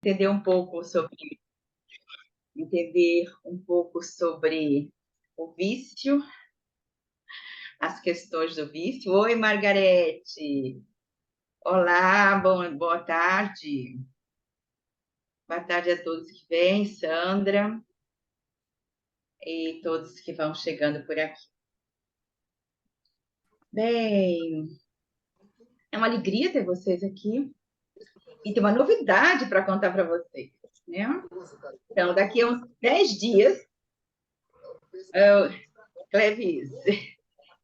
entender um pouco sobre o vício, as questões do vício. Oi, Margarete. Olá, boa tarde. Boa tarde a todos que vêm, Sandra, e todos que vão chegando por aqui. Bem, é uma alegria ter vocês aqui e ter uma novidade para contar para vocês, né? Então, daqui a uns 10 dias, Clevis,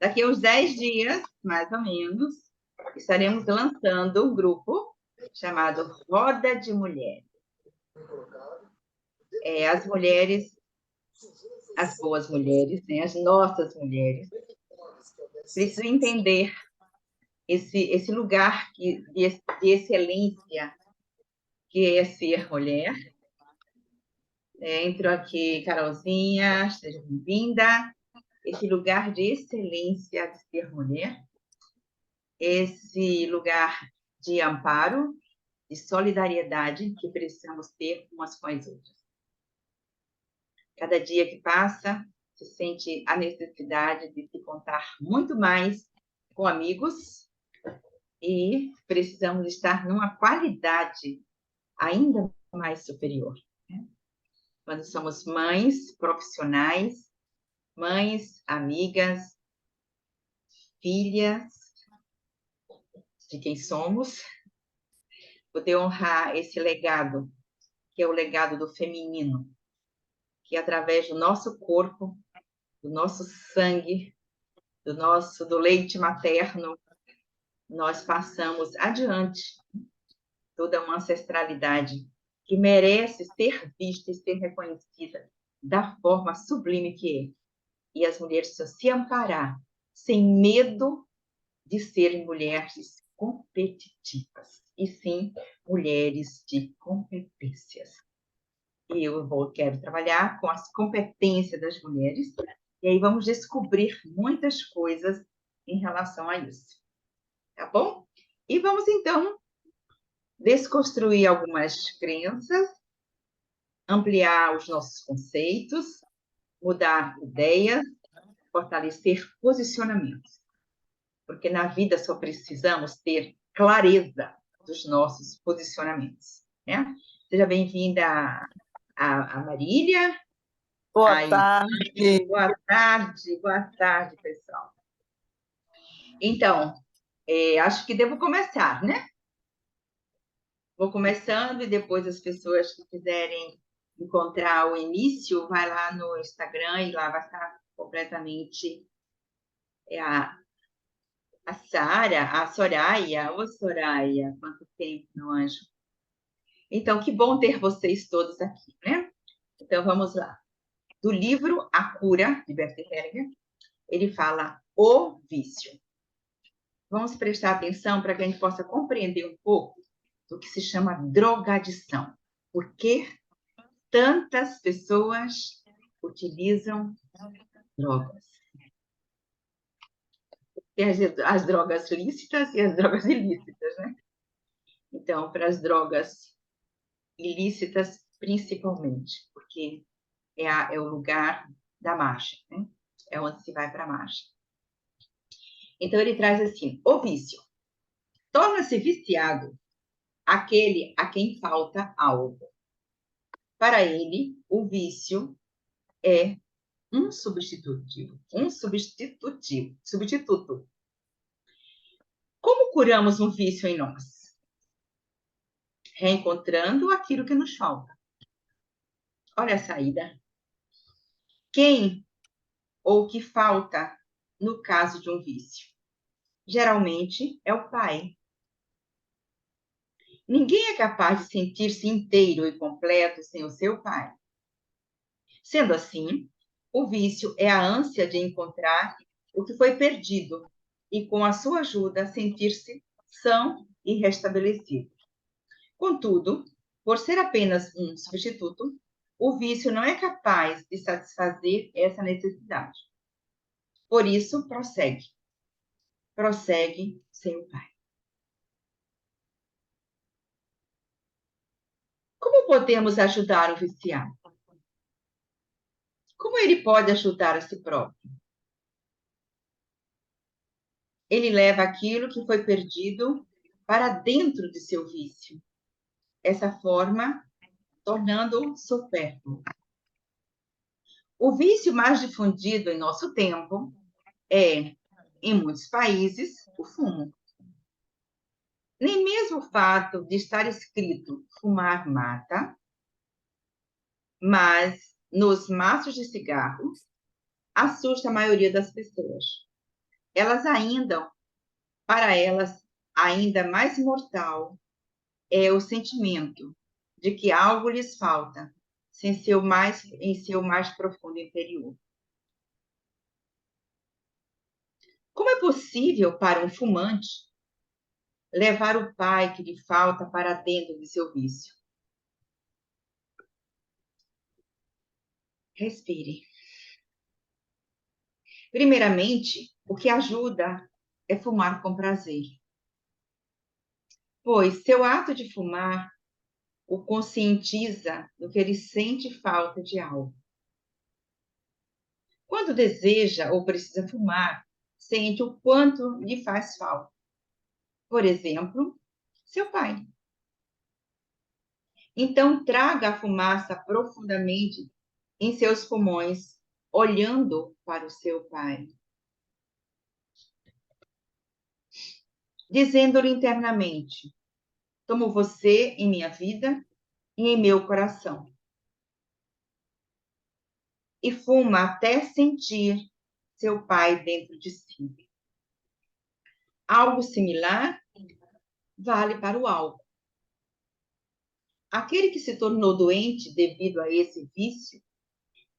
daqui a uns 10 dias, mais ou menos, estaremos lançando um grupo chamado Roda de Mulheres. As mulheres, as boas mulheres, né? As nossas mulheres, precisam entender esse lugar de excelência que é ser mulher. Entro aqui, Carolzinha, seja bem-vinda. Esse lugar de excelência de ser mulher, esse lugar de amparo, de solidariedade que precisamos ter umas com as outras. Cada dia que passa, se sente a necessidade de se contar muito mais com amigos e precisamos estar numa qualidade ainda mais superior. Quando somos mães profissionais, mães, amigas, filhas de quem somos, poder honrar esse legado, que é o legado do feminino, que através do nosso corpo, do nosso sangue, do leite materno, nós passamos adiante toda uma ancestralidade que merece ser vista e ser reconhecida da forma sublime que é. E as mulheres precisam se amparar, sem medo de serem mulheres competitivas, e sim mulheres de competências. E quero trabalhar com as competências das mulheres, e aí vamos descobrir muitas coisas em relação a isso. Tá bom? E vamos, então, desconstruir algumas crenças, ampliar os nossos conceitos, mudar ideias, fortalecer posicionamentos. Porque na vida só precisamos ter clareza dos nossos posicionamentos. Né? Seja bem-vinda a Marília. Boa tarde. Boa tarde, pessoal. Então, acho que devo começar, né? Vou começando e depois as pessoas que quiserem encontrar o início, vai lá no Instagram e lá vai estar completamente a Sara, a Soraya. Ô, Soraya, quanto tempo, meu anjo. Então, que bom ter vocês todos aqui, né? Então, vamos lá. Do livro A Cura, de Bert Hellinger, ele fala o vício. Vamos prestar atenção para que a gente possa compreender um pouco do que se chama drogadição. Por que tantas pessoas utilizam drogas? Tem as drogas lícitas e as drogas ilícitas, né? Então, para as drogas ilícitas, principalmente, porque é o lugar da marcha, né? É onde se vai para a marcha. Então, ele traz assim, o vício. Torna-se viciado aquele a quem falta algo. Para ele, o vício é um substituto. Como curamos um vício em nós? Reencontrando aquilo que nos falta. Olha a saída. Quem ou que falta no caso de um vício? Geralmente é o pai. Ninguém é capaz de sentir-se inteiro e completo sem o seu pai. Sendo assim, o vício é a ânsia de encontrar o que foi perdido e, com a sua ajuda, sentir-se são e restabelecido. Contudo, por ser apenas um substituto, o vício não é capaz de satisfazer essa necessidade. Por isso, prossegue sem o pai. Como podemos ajudar o viciado? Como ele pode ajudar a si próprio? Ele leva aquilo que foi perdido para dentro de seu vício. Essa forma, tornando-o supérfluo. O vício mais difundido em nosso tempo é, em muitos países, o fumo. Nem mesmo o fato de estar escrito fumar mata, mas nos maços de cigarro assusta a maioria das pessoas. Para elas, ainda mais mortal é o sentimento de que algo lhes falta em seu mais profundo interior. Como é possível para um fumante levar o pai que lhe falta para dentro de seu vício? Respire. Primeiramente, o que ajuda é fumar com prazer, pois seu ato de fumar o conscientiza do que ele sente falta de algo. Quando deseja ou precisa fumar, sente o quanto lhe faz falta. Por exemplo, seu pai. Então, traga a fumaça profundamente em seus pulmões, olhando para o seu pai, dizendo-lhe internamente: tomo você em minha vida e em meu coração. E fuma até sentir seu pai dentro de si. Algo similar vale para o álcool. Aquele que se tornou doente devido a esse vício,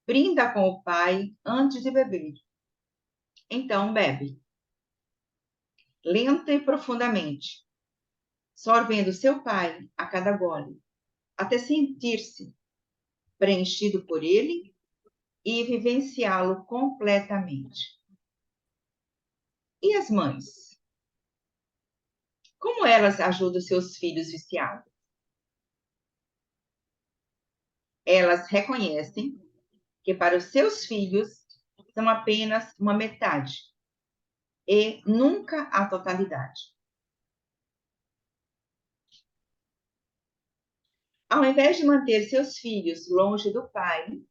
brinda com o pai antes de beber. Então bebe, lenta e profundamente, sorvendo seu pai a cada gole, até sentir-se preenchido por ele e vivenciá-lo completamente. E as mães? Como elas ajudam seus filhos viciados? Elas reconhecem que para os seus filhos são apenas uma metade e nunca a totalidade. Ao invés de manter seus filhos longe do pai,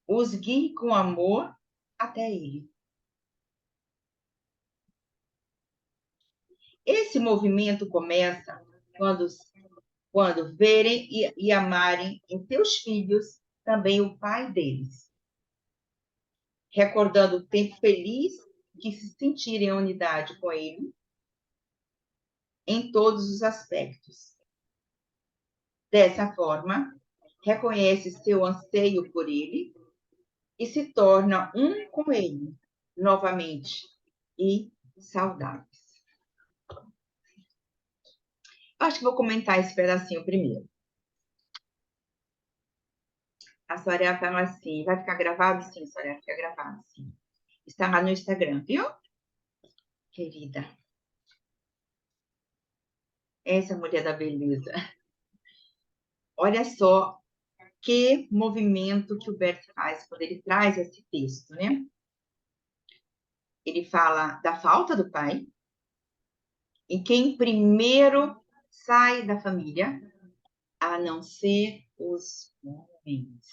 os guie com amor até ele. Esse movimento começa quando verem e amarem em seus filhos também o pai deles, recordando o tempo feliz de se sentirem em unidade com ele em todos os aspectos. Dessa forma, reconhece seu anseio por ele e se torna um com ele, novamente, e saudáveis. Acho que vou comentar esse pedacinho primeiro. A Soraya fala assim, vai ficar gravado? Sim, Soraya, fica gravado, sim. Está lá no Instagram, viu? Querida. Essa mulher da beleza. Olha só que movimento que o Bert faz quando ele traz esse texto, né? Ele fala da falta do pai, e quem primeiro sai da família, a não ser os homens.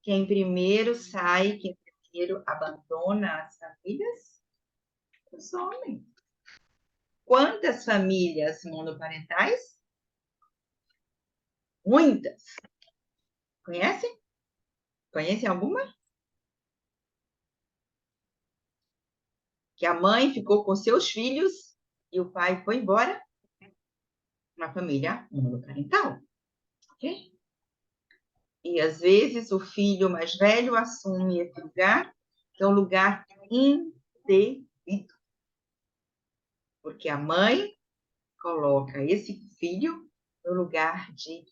Quem primeiro sai, quem primeiro abandona as famílias? Os homens. Quantas famílias monoparentais? Muitas. Conhecem? Conhecem alguma? Que a mãe ficou com seus filhos e o pai foi embora? Uma família monoparental. Ok? E às vezes o filho mais velho assume esse lugar, que é um lugar indevido. Porque a mãe coloca esse filho no lugar de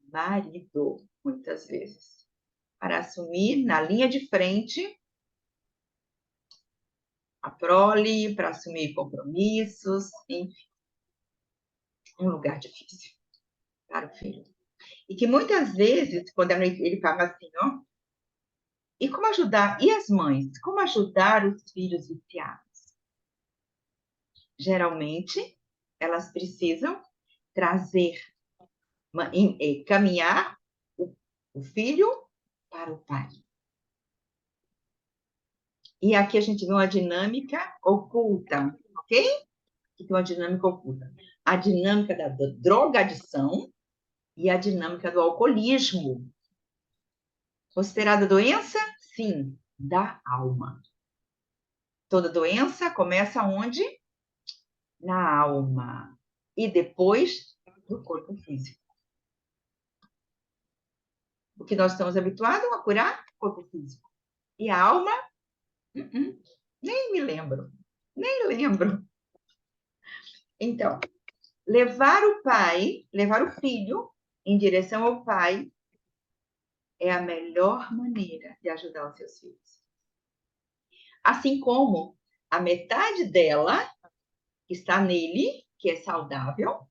marido, muitas vezes, para assumir na linha de frente a prole, para assumir compromissos, enfim, um lugar difícil. para o filho. E que muitas vezes, quando ele fala assim, ó, e como ajudar? E as mães? Como ajudar os filhos viciados? Geralmente, elas precisam trazer, caminhar o filho para o pai. E aqui a gente vê uma dinâmica oculta, ok? Aqui tem uma dinâmica oculta. A dinâmica da drogadição e a dinâmica do alcoolismo. Considerada doença? Sim, da alma. Toda doença começa onde? Na alma. E depois do corpo físico. O que nós estamos habituados a curar? O corpo físico. E a alma? Nem me lembro. Nem lembro. Então, levar o filho em direção ao pai é a melhor maneira de ajudar os seus filhos. Assim como a metade dela que está nele, que é saudável,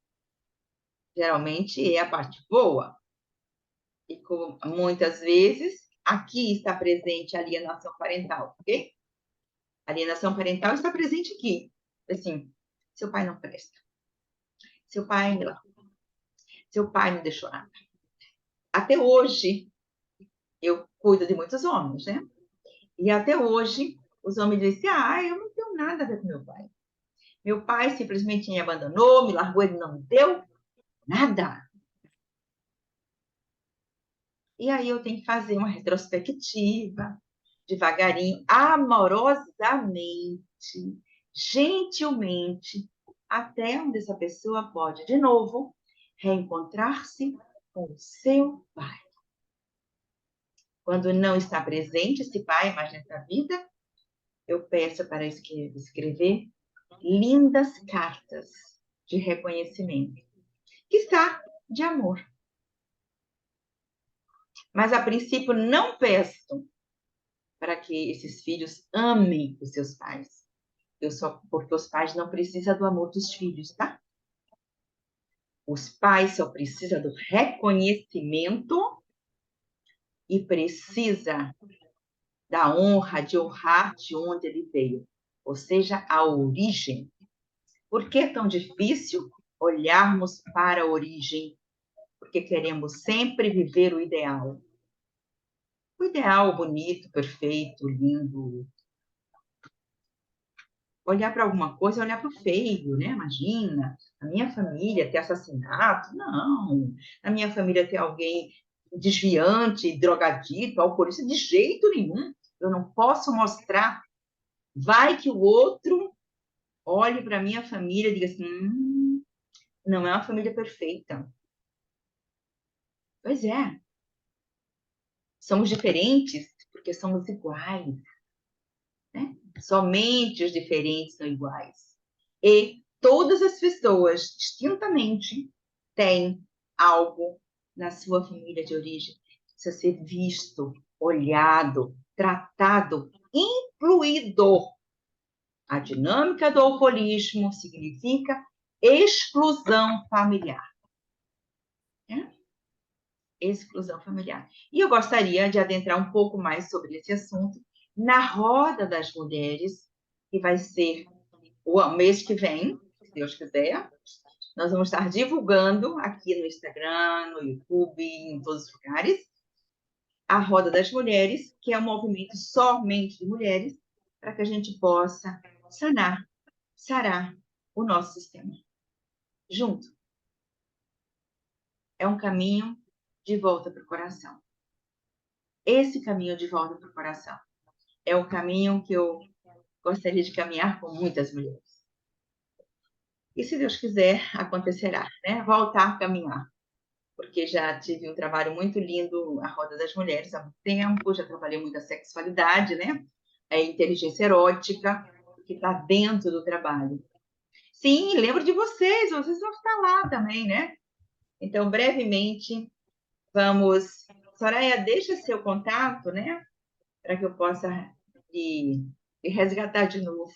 geralmente é a parte boa. E muitas vezes, aqui está presente a alienação parental, ok? A alienação parental está presente aqui. Assim, seu pai não presta. Seu pai me largou. Seu pai não deixou nada. Até hoje, eu cuido de muitos homens, né? E até hoje, os homens dizem, eu não tenho nada a ver com meu pai. Meu pai simplesmente me abandonou, me largou, ele não me deu nada. E aí eu tenho que fazer uma retrospectiva, devagarinho, amorosamente, gentilmente, até onde essa pessoa pode, de novo, reencontrar-se com o seu pai. Quando não está presente esse pai mais nessa vida, eu peço para escrever lindas cartas de reconhecimento, que está de amor. Mas, a princípio, não peço para que esses filhos amem os seus pais. Porque os pais não precisam do amor dos filhos, tá? Os pais só precisam do reconhecimento e precisa da honra, de honrar de onde ele veio, ou seja, a origem. Por que é tão difícil olharmos para a origem? Porque queremos sempre viver o ideal. O ideal bonito, perfeito, lindo. Olhar para alguma coisa é olhar para o feio, né? Imagina, a minha família ter assassinato? Não. Na minha família ter alguém desviante, drogadito, alcoolista? De jeito nenhum. Eu não posso mostrar. Vai que o outro olhe para a minha família e diga assim, não é uma família perfeita. Pois é. Somos diferentes porque somos iguais. Né? Somente os diferentes são iguais. E todas as pessoas, distintamente, têm algo na sua família de origem. Precisa ser visto, olhado, tratado, incluído. A dinâmica do alcoolismo significa exclusão familiar. Né? Exclusão familiar. E eu gostaria de adentrar um pouco mais sobre esse assunto na Roda das Mulheres, que vai ser o mês que vem, se Deus quiser. Nós vamos estar divulgando aqui no Instagram, no YouTube, em todos os lugares, a Roda das Mulheres, que é um movimento somente de mulheres, para que a gente possa sarar o nosso sistema. Junto. É um caminho de volta para o coração. Esse caminho de volta para o coração é o caminho que eu gostaria de caminhar com muitas mulheres. E se Deus quiser, acontecerá, né? Voltar a caminhar. Porque já tive um trabalho muito lindo, a Roda das Mulheres, há muito tempo, já trabalhei muito a sexualidade, né? A inteligência erótica, que está dentro do trabalho. Sim, lembro de vocês vão estar lá também, né? Então, brevemente, vamos... Soraya, deixa seu contato, né? Para que eu possa lhe resgatar de novo.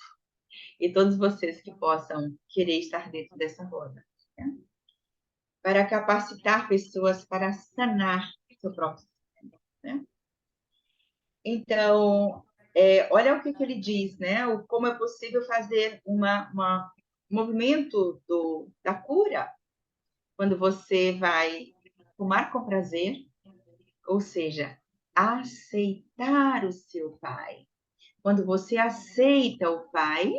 E todos vocês que possam querer estar dentro dessa roda. Né? para capacitar pessoas para sanar seu próprio sistema, né? Então, olha o que ele diz, né? Como é possível fazer um movimento da cura quando você vai fumar com prazer, ou seja, aceitar o seu pai. Quando você aceita o pai,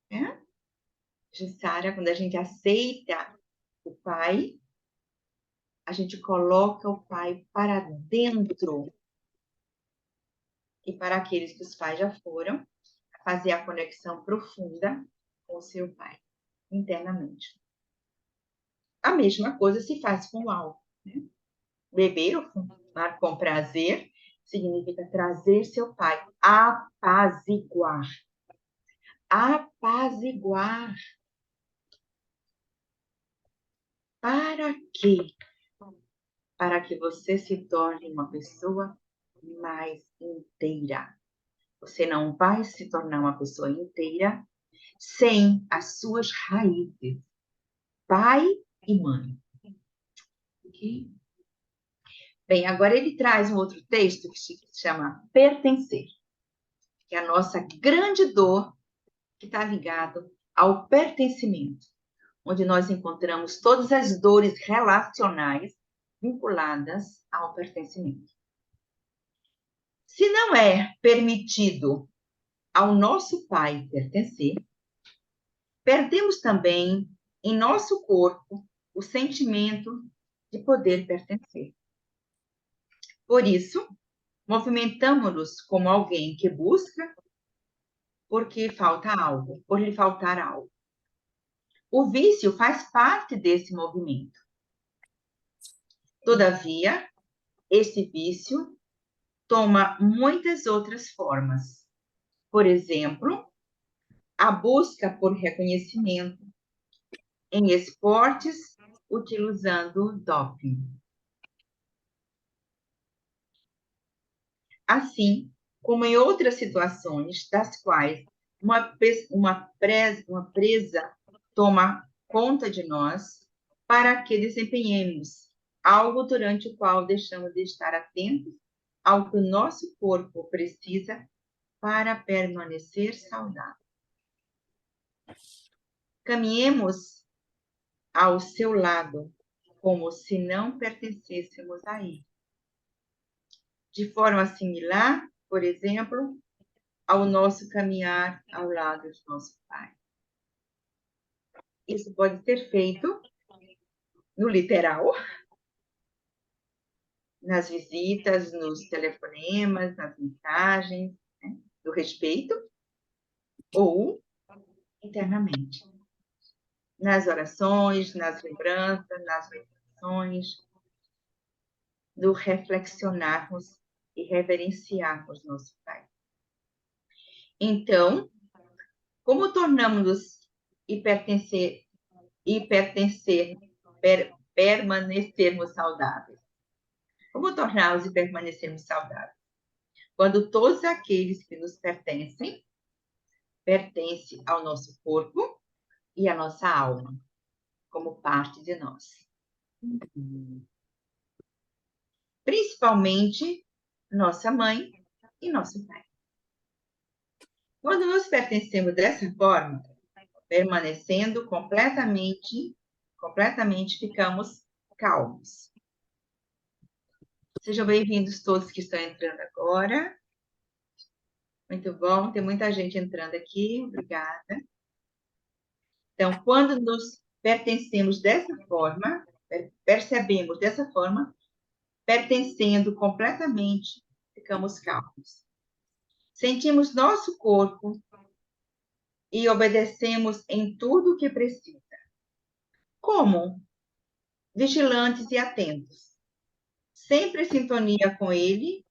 né? Jussara, quando a gente aceita o pai, a gente coloca o pai para dentro. E para aqueles que os pais já foram, fazer a conexão profunda com o seu pai, internamente. A mesma coisa se faz com o álcool, né? Beber ou fumar com prazer significa trazer seu pai, apaziguar. Apaziguar. Para quê? Para que você se torne uma pessoa mais inteira. Você não vai se tornar uma pessoa inteira sem as suas raízes, pai e mãe. Okay? Bem, agora ele traz um outro texto que se chama Pertencer, que é a nossa grande dor que está ligado ao pertencimento, onde nós encontramos todas as dores relacionais vinculadas ao pertencimento. Se não é permitido ao nosso pai pertencer, perdemos também em nosso corpo o sentimento de poder pertencer. Por isso, movimentamos-nos como alguém que busca porque falta algo, por lhe faltar algo. O vício faz parte desse movimento. Todavia, esse vício toma muitas outras formas. Por exemplo, a busca por reconhecimento em esportes utilizando doping. Assim como em outras situações das quais uma presa toma conta de nós para que desempenhemos algo durante o qual deixamos de estar atentos ao que o nosso corpo precisa para permanecer saudável. Caminhemos ao seu lado como se não pertencêssemos a ele. De forma similar, por exemplo, ao nosso caminhar ao lado de nosso Pai. Isso pode ser feito no literal, nas visitas, nos telefonemas, nas mensagens, né, do respeito, ou internamente, nas orações, nas lembranças, nas meditações, do reflexionarmos e reverenciarmos nosso Pai. Então, como tornamos-nos permanecermos saudáveis? Como torná-los e permanecermos saudáveis? Quando todos aqueles que nos pertencem ao nosso corpo e à nossa alma, como parte de nós. Principalmente nossa mãe e nosso pai. Quando nos pertencemos dessa forma, permanecendo completamente ficamos calmos. Sejam bem-vindos todos que estão entrando agora. Muito bom, tem muita gente entrando aqui, obrigada. Então, quando nos pertencemos dessa forma, percebemos dessa forma, pertencendo completamente, ficamos calmos. Sentimos nosso corpo e obedecemos em tudo o que precisa. Como? Vigilantes e atentos. Sempre em sintonia com ele,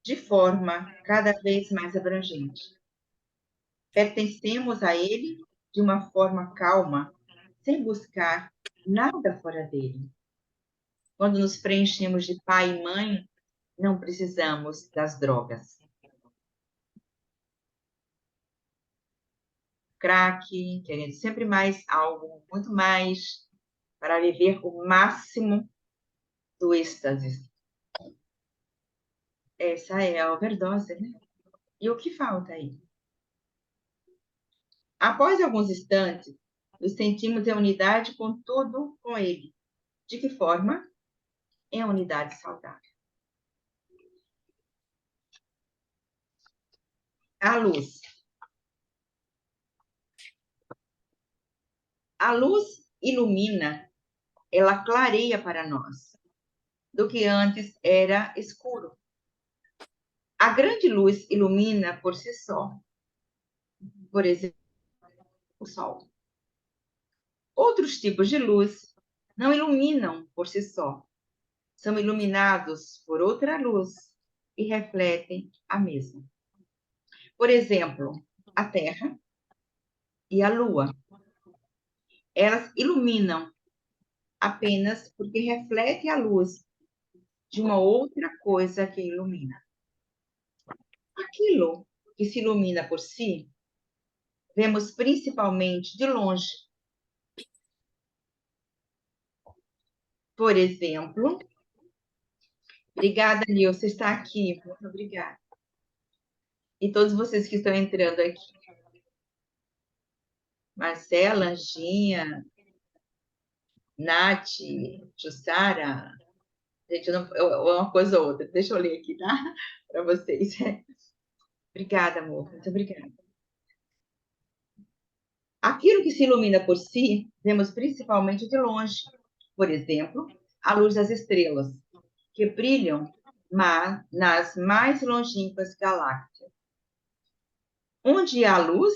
de forma cada vez mais abrangente. Pertencemos a ele de uma forma calma, sem buscar nada fora dele. Quando nos preenchemos de pai e mãe, não precisamos das drogas. Crack, querendo sempre mais algo, muito mais, para viver o máximo do êxtase. Essa é a overdose, né? E o que falta aí? Após alguns instantes, nos sentimos em unidade com tudo, com ele. De que forma? Em unidade saudável. A luz. A luz ilumina, ela clareia para nós, do que antes era escuro. A grande luz ilumina por si só. Por exemplo, o sol. Outros tipos de luz não iluminam por si só. São iluminados por outra luz e refletem a mesma. Por exemplo, a Terra e a Lua. Elas iluminam apenas porque refletem a luz de uma outra coisa que ilumina. Aquilo que se ilumina por si, vemos principalmente de longe. Por exemplo, obrigada, Nil, você está aqui. Muito obrigada. E todos vocês que estão entrando aqui. Marcela, Anginha, Nath, Jussara. Gente, não, uma coisa ou outra. Deixa eu ler aqui, tá? Para vocês. Obrigada, amor. Muito obrigada. Aquilo que se ilumina por si, vemos principalmente de longe. Por exemplo, a luz das estrelas, que brilham nas mais longínquas galáxias. Onde há luz,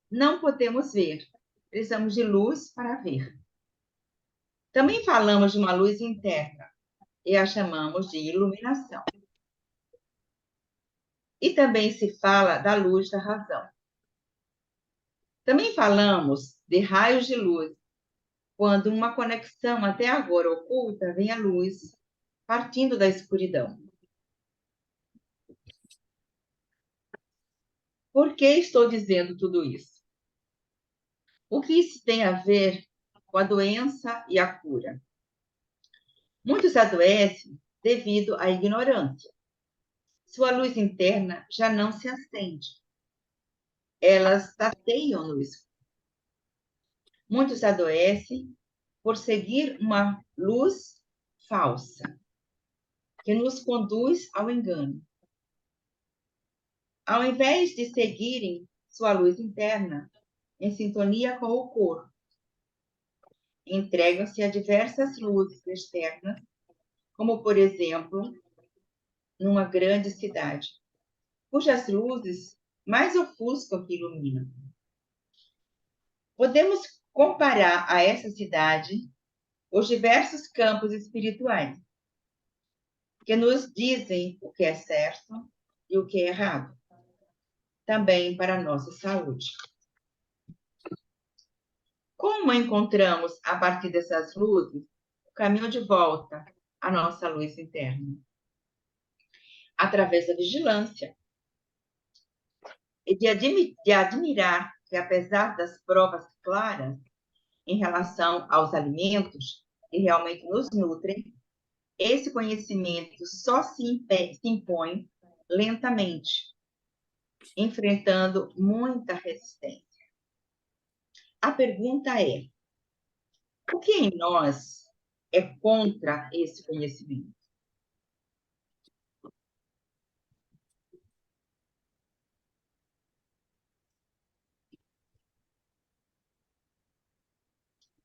não podemos ver. Precisamos de luz para ver. Também falamos de uma luz interna e a chamamos de iluminação. E também se fala da luz da razão. Também falamos de raios de luz, quando uma conexão até agora oculta vem a luz, partindo da escuridão. Por que estou dizendo tudo isso? O que isso tem a ver com a doença e a cura? Muitos adoecem devido à ignorância. Sua luz interna já não se acende. Elas tateiam no escuro. Muitos adoecem por seguir uma luz falsa, que nos conduz ao engano. Ao invés de seguirem sua luz interna, em sintonia com o corpo, entregam-se a diversas luzes externas, como, por exemplo, numa grande cidade, cujas luzes mais ofuscam que iluminam. Podemos comparar a essa cidade os diversos campos espirituais, que nos dizem o que é certo e o que é errado, também para a nossa saúde. Como encontramos, a partir dessas luzes, o caminho de volta à nossa luz interna? Através da vigilância. E de admirar que, apesar das provas claras em relação aos alimentos que realmente nos nutrem, esse conhecimento só se impõe lentamente, enfrentando muita resistência. A pergunta é: o que em nós é contra esse conhecimento?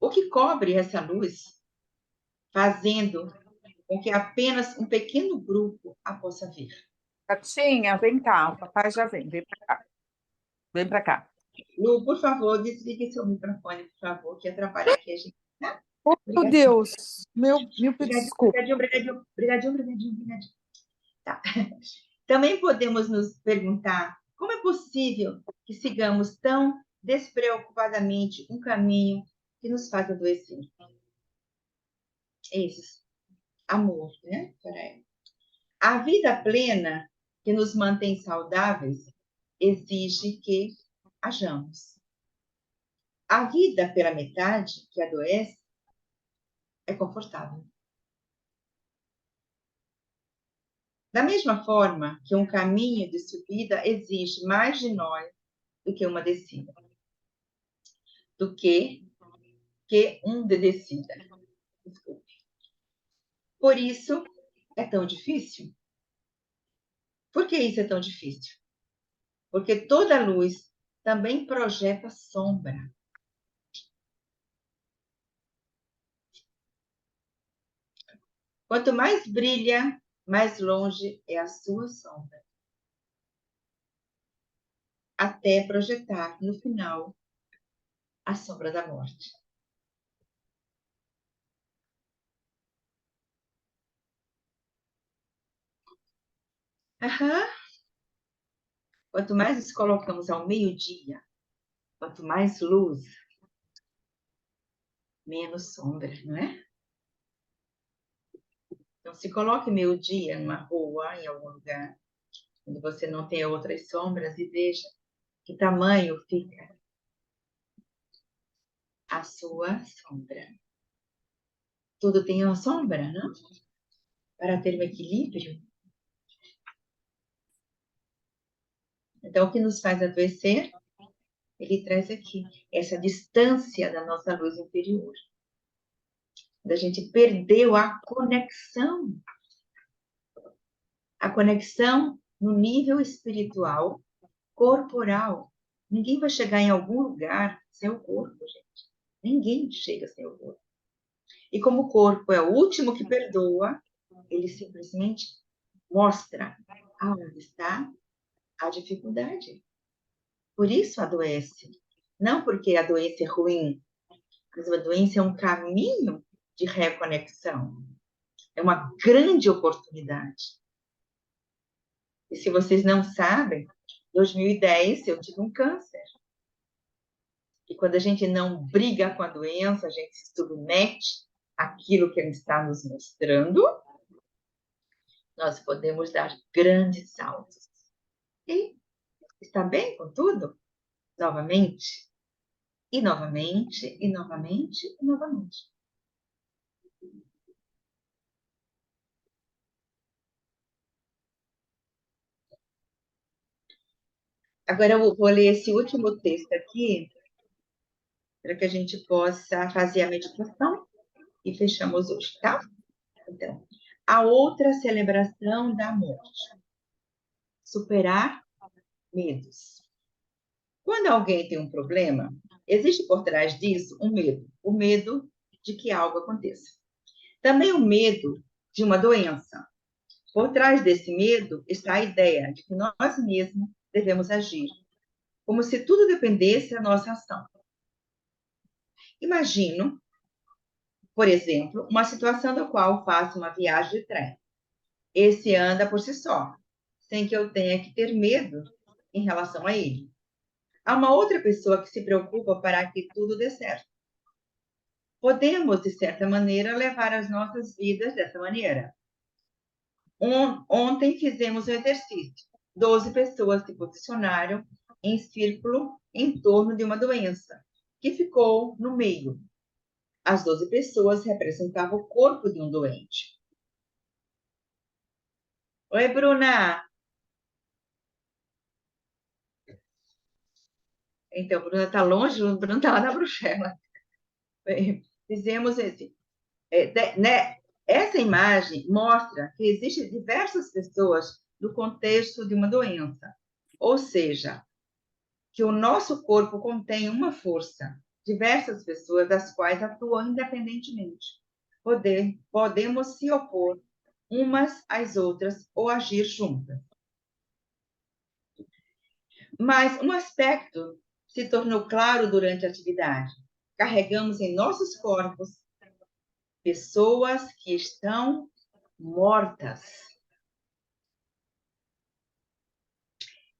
O que cobre essa luz, fazendo com que apenas um pequeno grupo a possa ver? Gatinha, vem cá, o papai já vem, vem para cá. Vem para cá. Lu, por favor, desligue seu microfone, por favor, que atrapalha aqui a gente. Tá? Oh, meu Deus, meu desculpa. Brigadinho. Tá. Também podemos nos perguntar como é possível que sigamos tão despreocupadamente um caminho que nos faz adoecer. Esse amor, né? A vida plena que nos mantém saudáveis exige que hajamos. A vida pela metade que adoece é confortável. Da mesma forma que um caminho de subida exige mais de nós do que uma descida, do que um de descida. Desculpe. Por isso é tão difícil. Por que isso é tão difícil? Porque toda luz também projeta sombra. Quanto mais brilha, mais longe é a sua sombra, até projetar no final a sombra da morte. Aham. Quanto mais nos colocamos ao meio-dia, quanto mais luz, menos sombra, não é? Então, se coloque meio-dia numa rua, em algum lugar, onde você não tem outras sombras, e veja que tamanho fica a sua sombra. Tudo tem uma sombra, não? Para ter um equilíbrio. Então, o que nos faz adoecer, ele traz aqui essa distância da nossa luz interior. Da gente perdeu a conexão no nível espiritual, corporal. Ninguém vai chegar em algum lugar sem o corpo, gente. Ninguém chega sem o corpo. E como o corpo é o último que perdoa, ele simplesmente mostra aonde está a dificuldade. Por isso adoece. Não porque a doença é ruim, mas a doença é um caminho de reconexão. É uma grande oportunidade. E se vocês não sabem, em 2010 eu tive um câncer. E quando a gente não briga com a doença, a gente se submete àquilo que ele está nos mostrando, nós podemos dar grandes saltos. E está bem com tudo? Novamente, e novamente, e novamente, e novamente. Agora eu vou ler esse último texto aqui, para que a gente possa fazer a meditação e fechamos hoje, tá? Então, a outra celebração da morte. Superar medos. Quando alguém tem um problema, existe por trás disso um medo. O medo de que algo aconteça. Também o medo de uma doença. Por trás desse medo está a ideia de que nós mesmos devemos agir, como se tudo dependesse da nossa ação. Imagino, por exemplo, uma situação na qual faço uma viagem de trem. Esse anda por si só, sem que eu tenha que ter medo em relação a ele. Há uma outra pessoa que se preocupa para que tudo dê certo. Podemos, de certa maneira, levar as nossas vidas dessa maneira. Ontem fizemos um exercício. 12 pessoas se posicionaram em círculo em torno de uma doença, que ficou no meio. As 12 pessoas representavam o corpo de um doente. Oi, Bruna! Então, Bruna está longe, Bruna está lá na Bruxelas. Fizemos esse. Né? Essa imagem mostra que existem diversas pessoas no contexto de uma doença. Ou seja, que o nosso corpo contém uma força, diversas pessoas das quais atuam independentemente. Podemos se opor umas às outras ou agir juntas. Mas um aspecto se tornou claro durante a atividade. Carregamos em nossos corpos pessoas que estão mortas.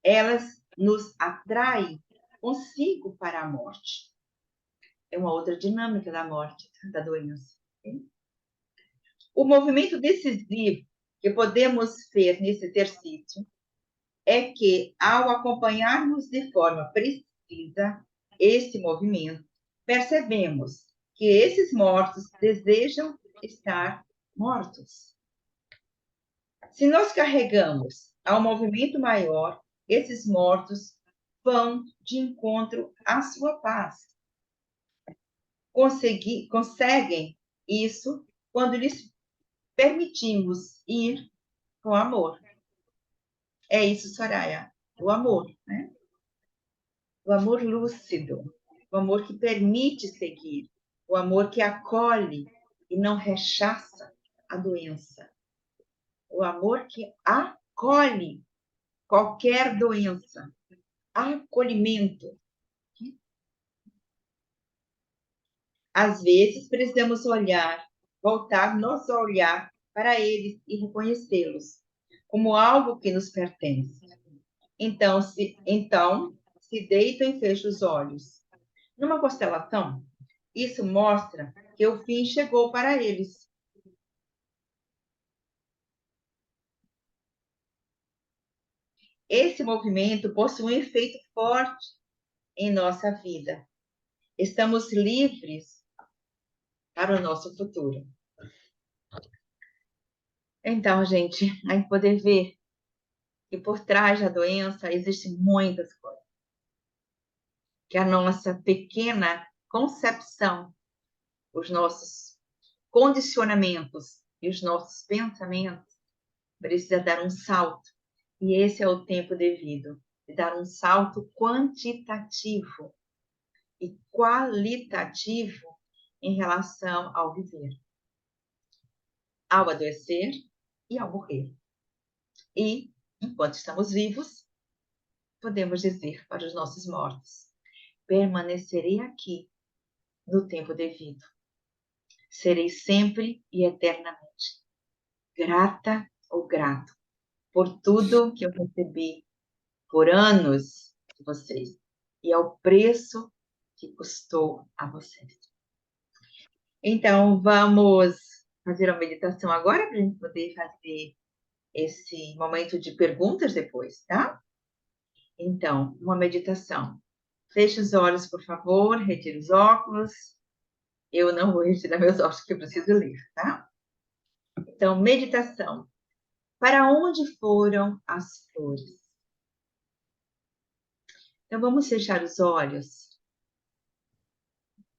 Elas nos atraem consigo para a morte. É uma outra dinâmica da morte, da doença. O movimento decisivo que podemos ver nesse exercício é que, ao acompanharmos de forma precisa esse movimento, percebemos que esses mortos desejam estar mortos. Se nós carregamos ao movimento maior, esses mortos vão de encontro à sua paz. Conseguem isso quando lhes permitimos ir com amor. É isso, Soraya, o amor, né? O amor lúcido, o amor que permite seguir, o amor que acolhe e não rechaça a doença, o amor que acolhe qualquer doença, acolhimento. Às vezes precisamos voltar nosso olhar para eles e reconhecê-los como algo que nos pertence. Então se deita e fecha os olhos. Numa constelação, isso mostra que o fim chegou para eles. Esse movimento possui um efeito forte em nossa vida. Estamos livres para o nosso futuro. Então, gente, a gente poder ver que por trás da doença existem muitas coisas. Que a nossa pequena concepção, os nossos condicionamentos e os nossos pensamentos precisa dar um salto. E esse é o tempo devido, de dar um salto quantitativo e qualitativo em relação ao viver, ao adoecer e ao morrer. E, enquanto estamos vivos, podemos dizer para os nossos mortos: permanecerei aqui no tempo devido. Serei sempre e eternamente grata ou grato por tudo que eu recebi por anos de vocês e ao preço que custou a vocês. Então, vamos fazer uma meditação agora para a gente poder fazer esse momento de perguntas depois, tá? Então, uma meditação. Feche os olhos, por favor, retire os óculos. Eu não vou retirar meus óculos, porque eu preciso ler, tá? Então, meditação. Para onde foram as flores? Então, vamos fechar os olhos,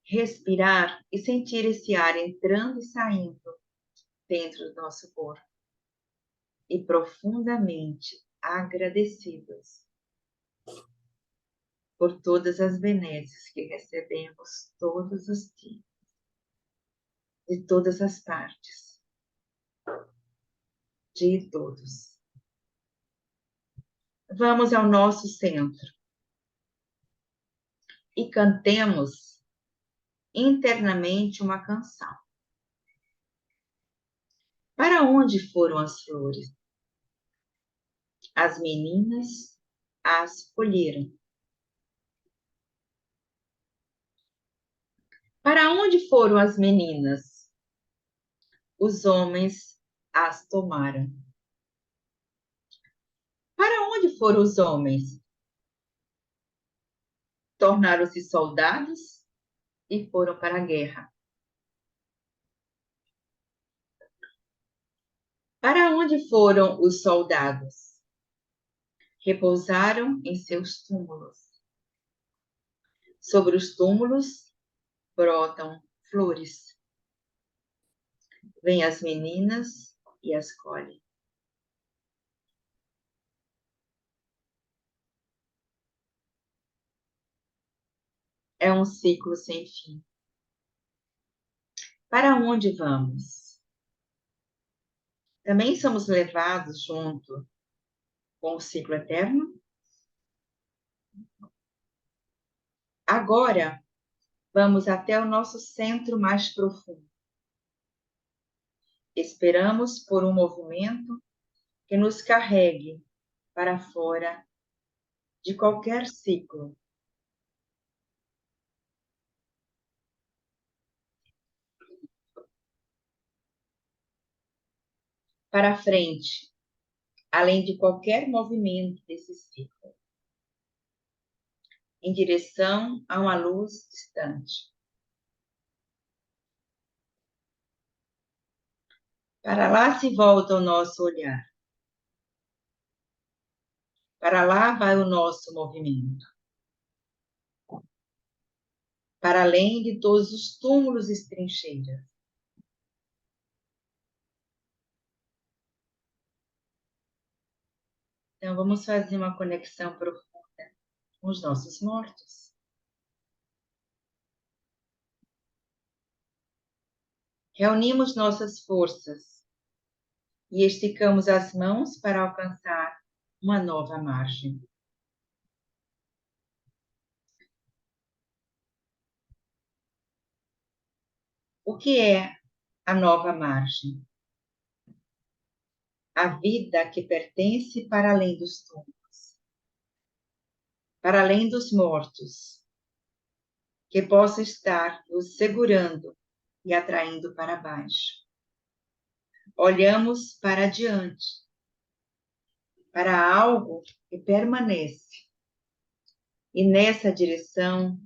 respirar e sentir esse ar entrando e saindo dentro do nosso corpo. E profundamente agradecidos por todas as benesses que recebemos todos os dias, de todas as partes, de todos. Vamos ao nosso centro e cantemos internamente uma canção. Para onde foram as flores? As meninas as colheram. Para onde foram as meninas? Os homens as tomaram. Para onde foram os homens? Tornaram-se soldados e foram para a guerra. Para onde foram os soldados? Repousaram em seus túmulos. Sobre os túmulos brotam flores. Vêm as meninas e as colhem. É um ciclo sem fim. Para onde vamos? Também somos levados junto com o ciclo eterno? Agora, vamos até o nosso centro mais profundo. Esperamos por um movimento que nos carregue para fora de qualquer ciclo. Para frente, além de qualquer movimento desse ciclo, em direção a uma luz distante. Para lá se volta o nosso olhar. Para lá vai o nosso movimento. Para além de todos os túmulos e trincheiras. Então, vamos fazer uma conexão profunda com os nossos mortos. Reunimos nossas forças e esticamos as mãos para alcançar uma nova margem. O que é a nova margem? A vida que pertence para além dos túmulos, para além dos mortos, que possa estar nos segurando e atraindo para baixo. Olhamos para diante, para algo que permanece, e nessa direção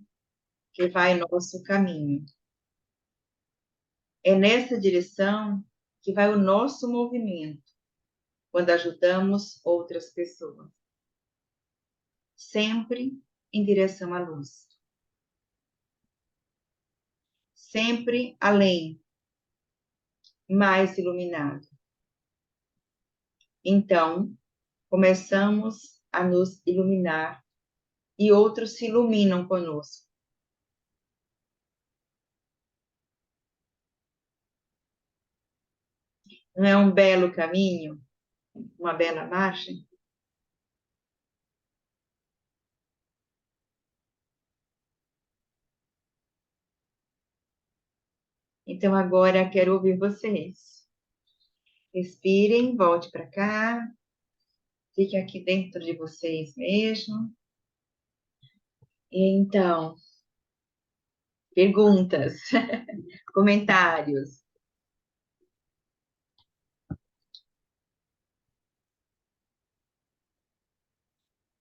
que vai nosso caminho. É nessa direção que vai o nosso movimento, quando ajudamos outras pessoas. Sempre em direção à luz. Sempre além, mais iluminado. Então, começamos a nos iluminar e outros se iluminam conosco. Não é um belo caminho? Uma bela margem? Então, agora quero ouvir vocês. Respirem, volte para cá. Fique aqui dentro de vocês mesmo. Então, perguntas, comentários.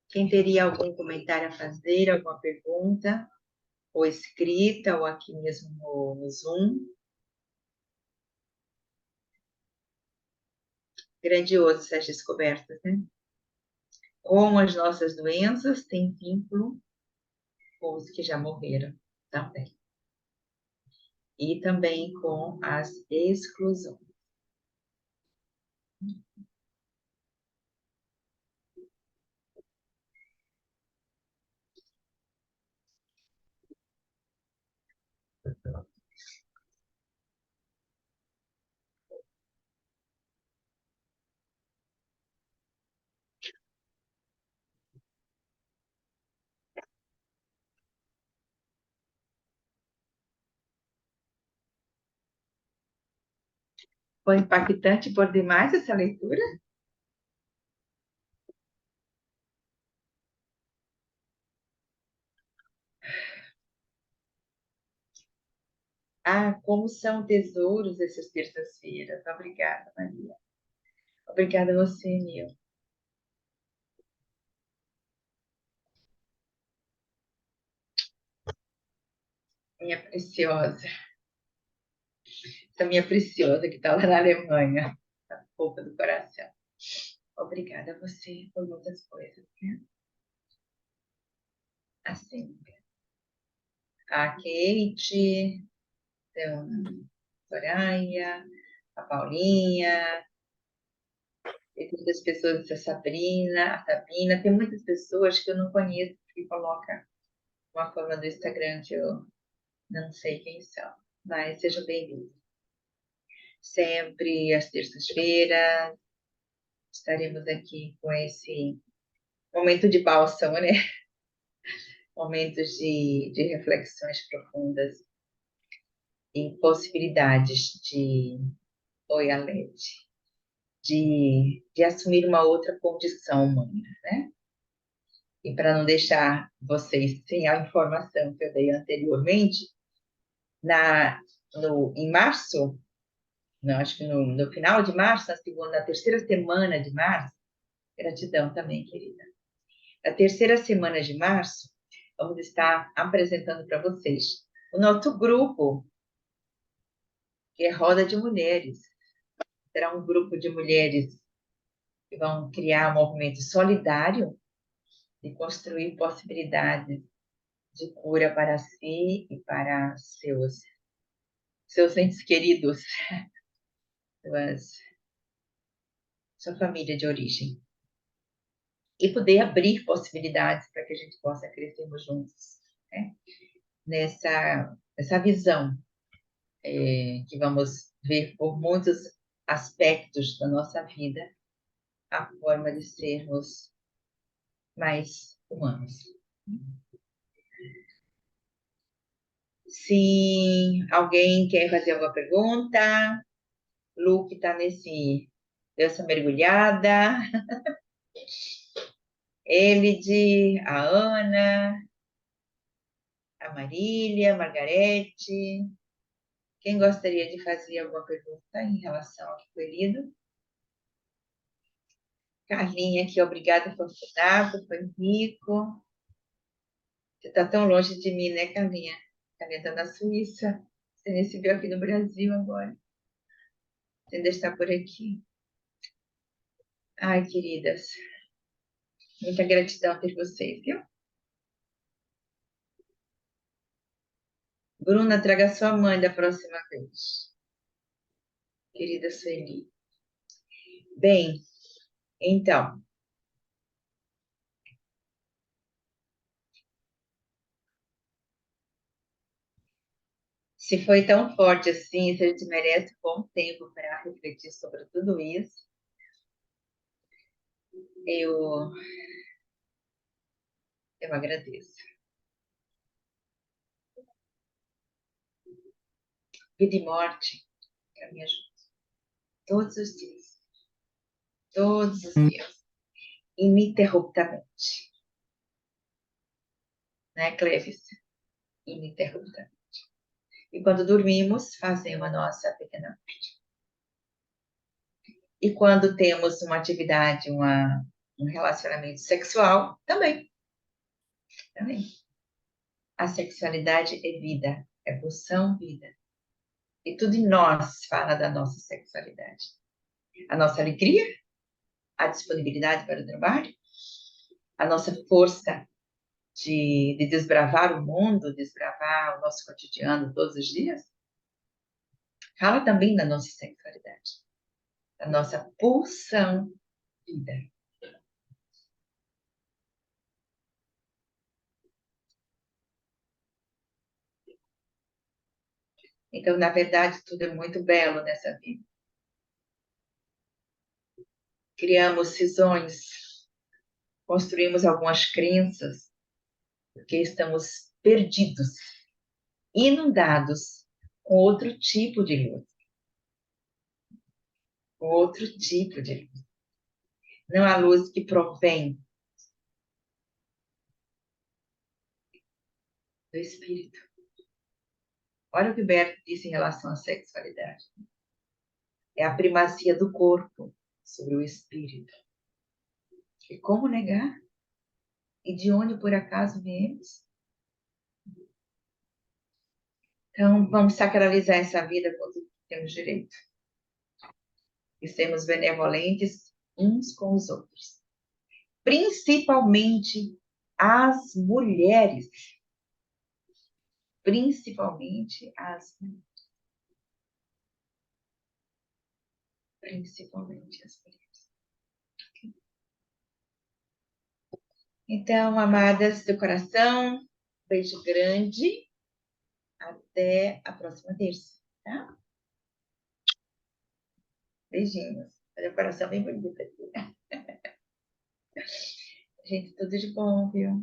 Quem teria algum comentário a fazer, alguma pergunta, ou escrita, ou aqui mesmo no Zoom? Grandioso essas descobertas, né? Como as nossas doenças têm vínculo com os que já morreram também. E também com as exclusões. Foi impactante por demais essa leitura? Ah, como são tesouros essas terças-feiras. Obrigada, Maria. Obrigada a você, Nil. Minha preciosa. Essa minha preciosa que está lá na Alemanha. A fofa do coração. Obrigada a você por muitas coisas, né? Assim, a Kate, então, Soraya, a Paulinha, tem muitas pessoas, a Sabrina, a Sabina, tem muitas pessoas que eu não conheço que colocam uma forma do Instagram que eu não sei quem são, mas sejam bem-vindos. Sempre às terças-feiras estaremos aqui com esse momento de bálsamo, né? Momentos de reflexões profundas e possibilidades de, oi, Alete, de assumir uma outra condição humana, né? E para não deixar vocês sem a informação que eu dei anteriormente, em março, não, acho que no final de março, na terceira semana de março, gratidão também, querida. Na terceira semana de março, vamos estar apresentando para vocês o nosso grupo, que é Roda de Mulheres. Será um grupo de mulheres que vão criar um movimento solidário e construir possibilidades de cura para si e para seus entes queridos, suas, sua família de origem. E poder abrir possibilidades para que a gente possa crescermos juntos, né? Nessa visão que vamos ver por muitos aspectos da nossa vida, a forma de sermos mais humanos. Se alguém quer fazer alguma pergunta, Lu que está deu essa mergulhada, Elide, a Ana, a Marília, a Margarete. Quem gostaria de fazer alguma pergunta em relação ao que foi lido? Carlinha aqui, obrigada, foi funcionado, foi rico. Você está tão longe de mim, né, Carlinha? Carlinha está na Suíça. Você nem se viu aqui no Brasil agora. Você ainda está por aqui. Ai, queridas, muita gratidão por vocês, viu? Bruna, traga sua mãe da próxima vez. Querida Sueli. Bem, então, se foi tão forte assim, se a gente merece um bom tempo para refletir sobre tudo isso, eu, eu agradeço. Vida e morte caminham juntos. Todos os dias. Todos os dias. Ininterruptamente. Né, Clevis? Ininterruptamente. E quando dormimos, fazemos a nossa pequena parte. E quando temos uma atividade, um relacionamento sexual, também. Também. A sexualidade é vida, é pulsão, vida. E tudo em nós fala da nossa sexualidade. A nossa alegria, a disponibilidade para o trabalho, a nossa força de desbravar o mundo, desbravar o nosso cotidiano todos os dias, fala também da nossa sexualidade, da nossa pulsão vida. Então, na verdade, tudo é muito belo nessa vida. Criamos cisões, construímos algumas crenças, porque estamos perdidos, inundados com outro tipo de luz. Outro tipo de luz. Não a luz que provém do espírito. Olha o que Berto disse em relação à sexualidade. É a primazia do corpo sobre o espírito. E como negar? E de onde por acaso viemos? Então, vamos sacralizar essa vida quando temos direito. E sermos benevolentes uns com os outros. Principalmente as mulheres. Principalmente as mulheres. Principalmente as mulheres. Então, amadas do coração, beijo grande. Até a próxima terça, tá? Beijinhos. Olha o coração bem bonito aqui, né? Gente, tudo de bom, viu?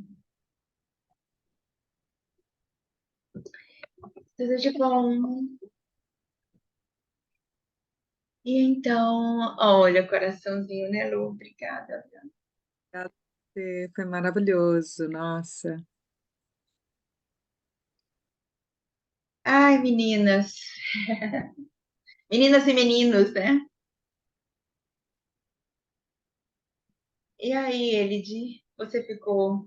Tudo de bom. E então, olha, coraçãozinho, né, Lu? Obrigada. Foi maravilhoso, nossa. Ai, meninas. Meninas e meninos, né? E aí, Elide, você ficou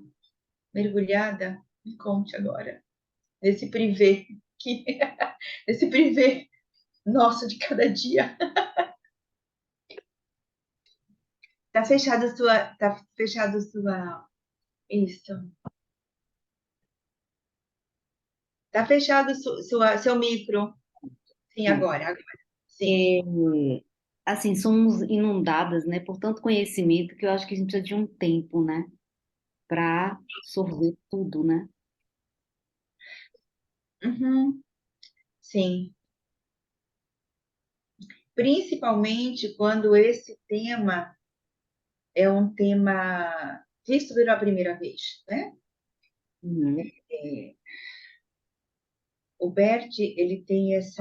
mergulhada? Me conte agora. Nesse privê, que... nesse privê nosso de cada dia. Tá fechado sua, isso. Tá fechado seu micro. Sim, Bom, agora. Sim. assim, somos inundadas, né, por tanto conhecimento que eu acho que a gente precisa de um tempo, né, para absorver tudo, né? Uhum. Sim. Principalmente quando esse tema é um tema visto pela primeira vez, né? Uhum. É, o Bert, ele tem esse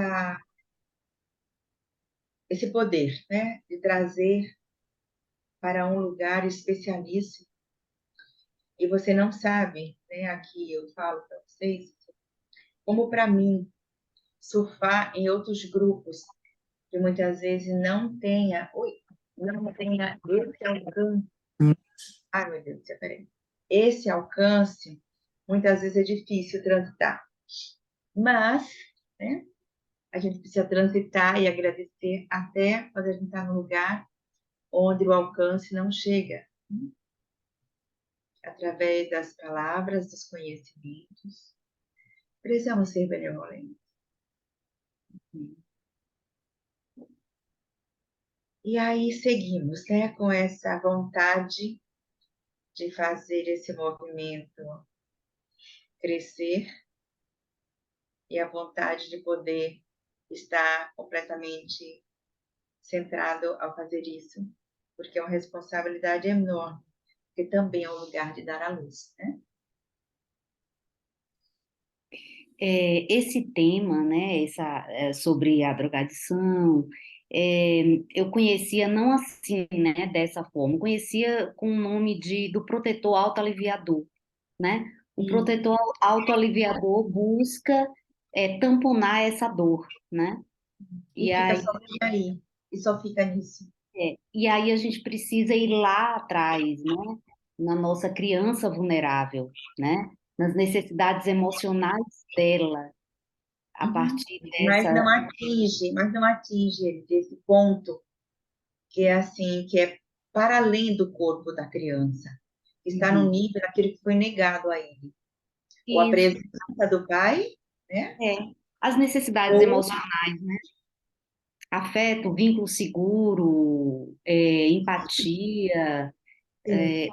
poder, né, de trazer para um lugar especialíssimo. E você não sabe, né? Aqui eu falo para vocês, como para mim, surfar em outros grupos que muitas vezes não tenha, não tenha esse alcance. Ai, meu Deus do céu, peraí. Esse alcance, muitas vezes é difícil transitar. Mas, né, a gente precisa transitar e agradecer até quando a gente está no lugar onde o alcance não chega, através das palavras, dos conhecimentos. Precisamos ser benevolentes. E aí seguimos, né, com essa vontade de fazer esse movimento crescer e a vontade de poder estar completamente centrado ao fazer isso, porque é uma responsabilidade enorme, porque também é um lugar de dar à luz, né? Esse tema, né, sobre a drogadição, eu conhecia não assim, né, dessa forma, eu conhecia com o nome do protetor autoaliviador, né? O Sim. protetor autoaliviador busca tamponar essa dor, né? E E fica aí, só aí, e só fica nisso. e aí a gente precisa ir lá atrás, né? Na nossa criança vulnerável, né? Nas necessidades emocionais dela, a Uhum. partir dessa. Mas não atinge ele desse ponto que é assim, que é para além do corpo da criança, que está no Uhum. nível daquilo que foi negado a ele. Ou a Isso, presença do pai, né? é. As necessidades Ou emocionais, né? Afeto, vínculo seguro, empatia, sim, é,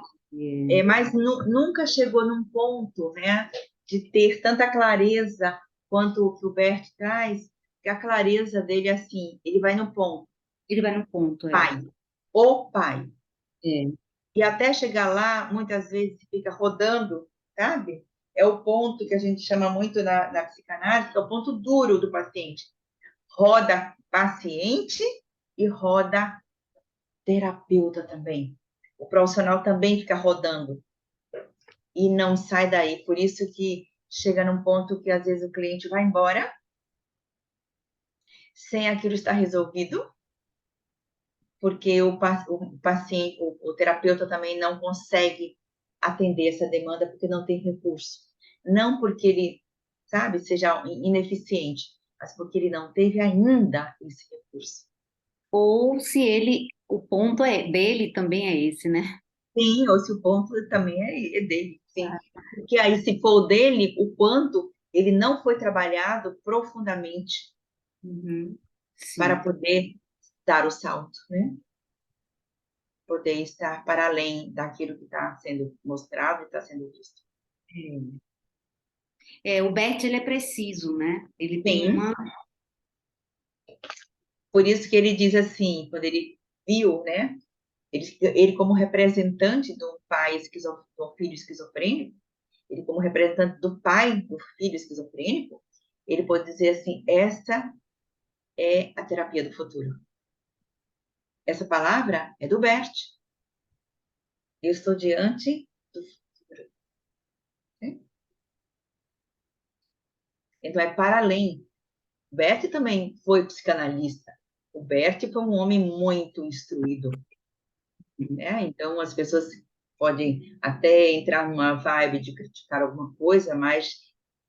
é, mas nunca chegou num ponto, né, de ter tanta clareza quanto o que o Bert traz, que a clareza dele é assim, ele vai no ponto, ele vai no ponto, pai, o pai. é. E até chegar lá, muitas vezes fica rodando, sabe? É o ponto que a gente chama muito na psicanálise, que é o ponto duro do paciente. Roda paciente e roda terapeuta também. O profissional também fica rodando e não sai daí. Por isso que chega num ponto que às vezes o cliente vai embora sem aquilo estar resolvido, porque o paciente, o terapeuta também não consegue atender essa demanda porque não tem recurso. Não porque ele, sabe, seja ineficiente, mas porque ele não teve ainda esse recurso. Ou se ele, o ponto dele também é esse, né? Sim, ou se o ponto também é dele, sim. Porque aí, se for o dele, o quanto ele não foi trabalhado profundamente Uhum. para Sim. poder dar o salto, né? Poder estar para além daquilo que está sendo mostrado e está sendo visto. O Bert, ele é preciso, né? Ele tem Sim, uma. por isso que ele diz assim, quando ele viu, né? Ele como representante do pai do filho esquizofrênico, ele como representante do pai do filho esquizofrênico, ele pode dizer assim, essa é a terapia do futuro. Essa palavra é do Bert. Eu estou diante do futuro. Né? Então, é para além. O Bert também foi psicanalista. O Bert foi um homem muito instruído. Né? Então, as pessoas podem até entrar numa vibe de criticar alguma coisa, mas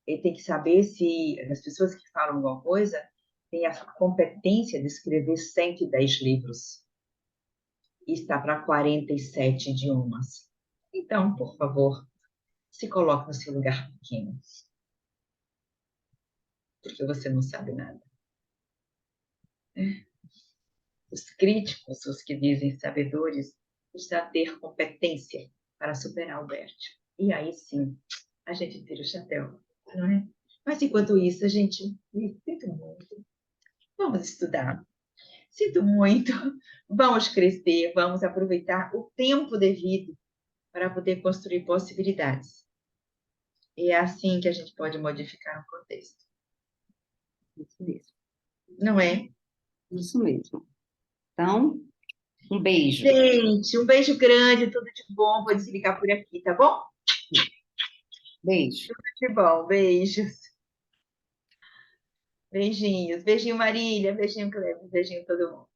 ele tem que saber se as pessoas que falam alguma coisa têm a competência de escrever 110 livros. e está para 47 idiomas. Então, por favor, se coloque no seu lugar pequeno, porque você não sabe nada. Os críticos, os que dizem sabedores, já ter competência para superar o Bert. E aí sim, a gente tira o chapéu, não é? Mas enquanto isso, a gente, sinto muito, vamos estudar. Sinto muito, vamos crescer, vamos aproveitar o tempo devido para poder construir possibilidades. E é assim que a gente pode modificar o contexto, Isso mesmo. não é? Isso mesmo. Então, um beijo. Gente, um beijo grande, tudo de bom. Vou desligar por aqui, tá bom? Beijo. Tudo de bom, beijos. Beijinhos. Beijinho, Marília. Beijinho, Cleber. Beijinho, todo mundo.